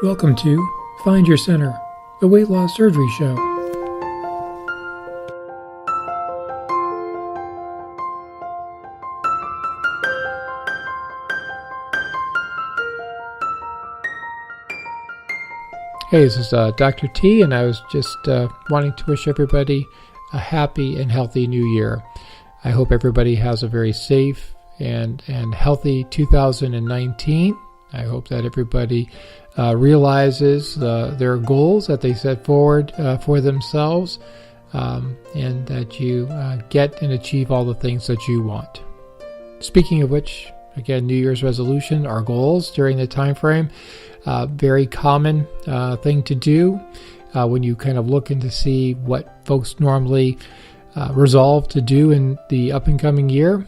Welcome to Find Your Center, the weight loss surgery show. Hey, this is Dr. T, and I was just wanting to wish everybody a happy and healthy new year. I hope everybody has a very safe and healthy 2019. I hope that everybody realizes their goals that they set forward for themselves, and that you get and achieve all the things that you want. Speaking of which, again, New Year's resolution, our goals during the time frame, very common thing to do when you kind of look in to see what folks normally resolve to do in the up and coming year.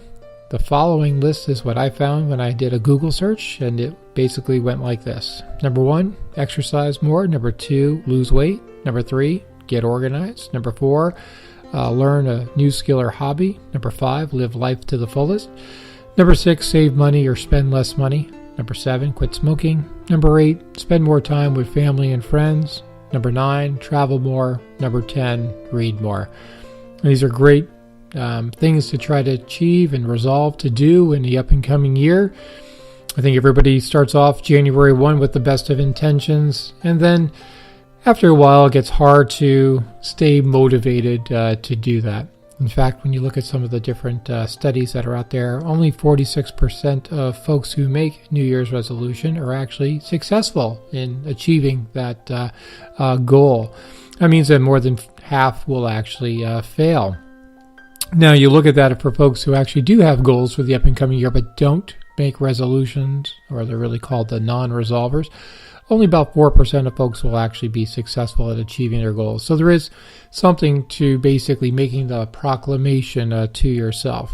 The following list is what I found when I did a Google search, and it basically went like this. Number 1, exercise more. Number 2, lose weight. Number 3, get organized. Number 4, learn a new skill or hobby. Number 5, live life to the fullest. Number 6, save money or spend less money. Number 7, quit smoking. Number 8, spend more time with family and friends. Number 9, travel more. Number 10, read more. And these are great things to try to achieve and resolve to do in the up and coming year. I think everybody starts off January 1 with the best of intentions, and then after a while it gets hard to stay motivated to do that. In fact, when you look at some of the different studies that are out there, only 46% of folks who make New Year's resolution are actually successful in achieving that goal. That means that more than half will actually fail. Now, you look at that for folks who actually do have goals for the up and coming year but don't make resolutions, or they're really called the non-resolvers. Only about 4% of folks will actually be successful at achieving their goals. So there is something to basically making the proclamation to yourself.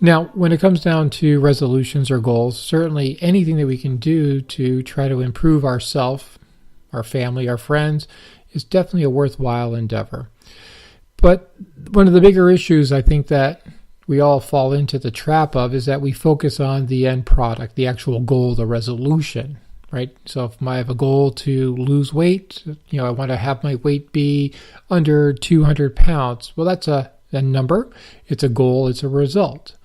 Now, when it comes down to resolutions or goals, certainly anything that we can do to try to improve ourselves, our family, our friends, is definitely a worthwhile endeavor. But one of the bigger issues I think that we all fall into the trap of is that we focus on the end product, the actual goal, the resolution, right? So if I have a goal to lose weight, I want to have my weight be under 200 pounds. Well, that's a number. It's a goal. It's a result.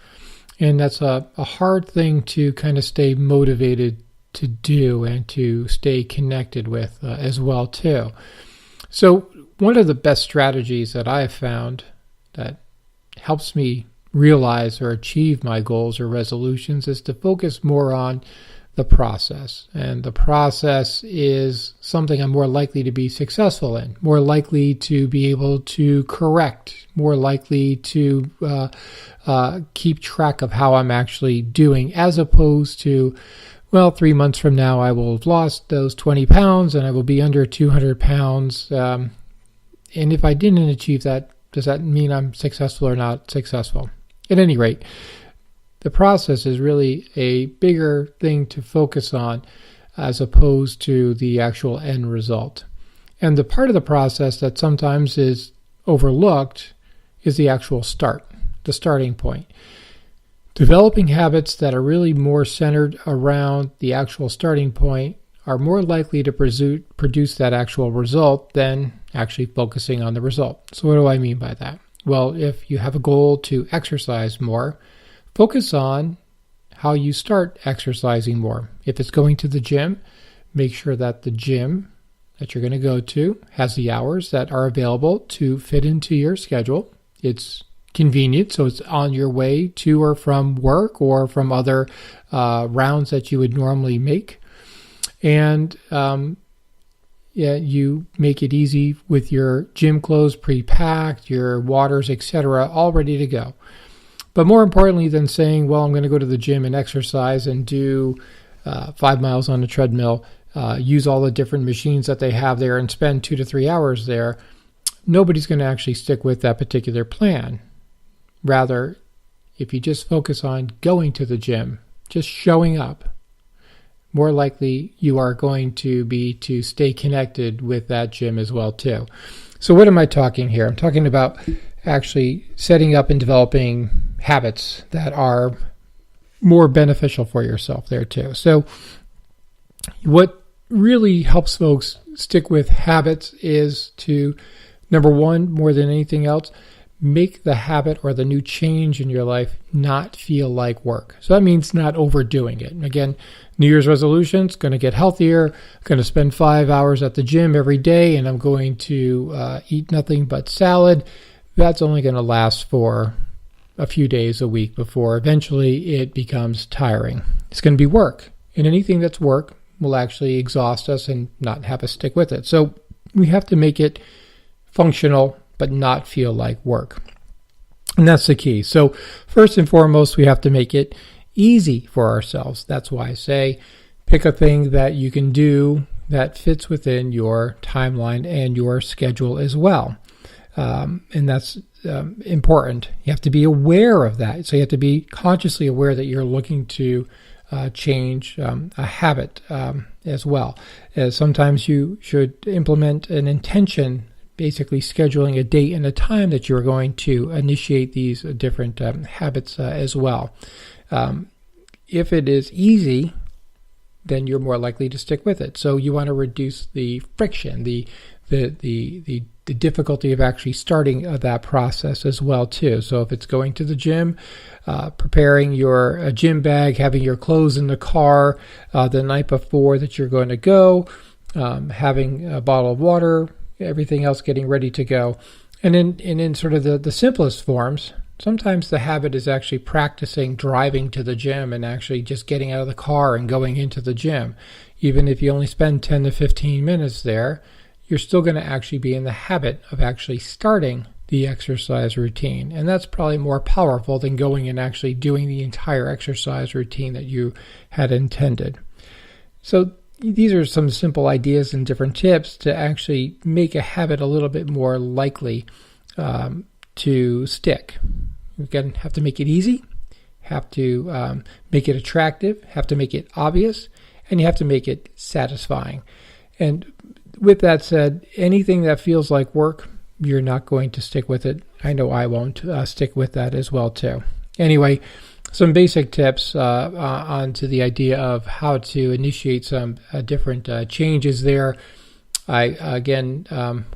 And that's a hard thing to kind of stay motivated to do and to stay connected with as well, too. So one of the best strategies that I have found that helps me realize or achieve my goals or resolutions is to focus more on the process. And the process is something I'm more likely to be successful in, more likely to be able to correct, more likely to keep track of how I'm actually doing, as opposed to, 3 months from now I will have lost those 20 pounds and I will be under 200 pounds. And if I didn't achieve that, does that mean I'm successful or not successful? At any rate, the process is really a bigger thing to focus on as opposed to the actual end result. And the part of the process that sometimes is overlooked is the actual start, the starting point. Developing habits that are really more centered around the actual starting point are more likely to produce that actual result than actually focusing on the result. So what do I mean by that? Well, if you have a goal to exercise more, focus on how you start exercising more. If it's going to the gym, make sure that the gym that you're going to go to has the hours that are available to fit into your schedule. It's convenient, so it's on your way to or from work or from other rounds that you would normally make. And you make it easy with your gym clothes pre-packed, your waters, etc., all ready to go. But more importantly than saying, I'm going to go to the gym and exercise and do 5 miles on a treadmill, use all the different machines that they have there and spend 2 to 3 hours there, nobody's going to actually stick with that particular plan. Rather, if you just focus on going to the gym, just showing up, more likely you are going to be to stay connected with that gym as well too. So what am I talking here? I'm talking about actually setting up and developing habits that are more beneficial for yourself there too. So what really helps folks stick with habits is to, number one, more than anything else, make the habit or the new change in your life not feel like work. So that means not overdoing it. Again, New Year's resolutions, going to get healthier, going to spend 5 hours at the gym every day, and I'm going to eat nothing but salad. That's only going to last for a few days a week before eventually it becomes tiring. It's going to be work. And anything that's work will actually exhaust us and not have us stick with it. So we have to make it functional but not feel like work. And that's the key. So first and foremost, we have to make it easy for ourselves. That's why I say pick a thing that you can do that fits within your timeline and your schedule as well. And that's important. You have to be aware of that. So you have to be consciously aware that you're looking to change a habit as well. Sometimes you should implement an intention, basically scheduling a date and a time that you're going to initiate these different habits as well. If it is easy, then you're more likely to stick with it. So you want to reduce the friction, the difficulty of actually starting that process as well too. So if it's going to the gym, preparing your gym bag, having your clothes in the car the night before that you're going to go, having a bottle of water, everything else getting ready to go. And in sort of the simplest forms, sometimes the habit is actually practicing driving to the gym and actually just getting out of the car and going into the gym. Even if you only spend 10 to 15 minutes there, you're still going to actually be in the habit of actually starting the exercise routine. And that's probably more powerful than going and actually doing the entire exercise routine that you had intended. So these are some simple ideas and different tips to actually make a habit a little bit more likely to stick. Again, have to make it easy, have to make it attractive, have to make it obvious, and you have to make it satisfying. And with that said, anything that feels like work, you're not going to stick with it. I know I won't stick with that as well too. Anyway, some basic tips onto the idea of how to initiate some different changes there. I, again,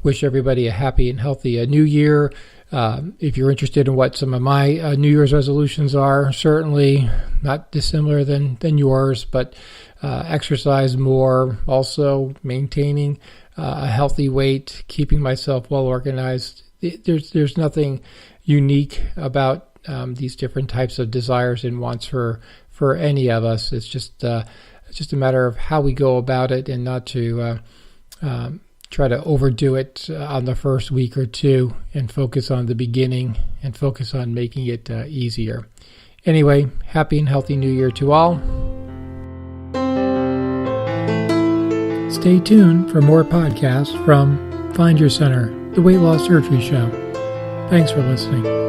wish everybody a happy and healthy new year. If you're interested in what some of my New Year's resolutions are, certainly not dissimilar than yours, but exercise more, also maintaining a healthy weight, keeping myself well organized. There's nothing unique about these different types of desires and wants for any of us. It's just a matter of how we go about it and not to try to overdo it on the first week or two and focus on the beginning and focus on making it easier. Anyway, happy and healthy New Year to all. Stay tuned for more podcasts from Find Your Center, the Weight Loss Surgery Show. Thanks for listening.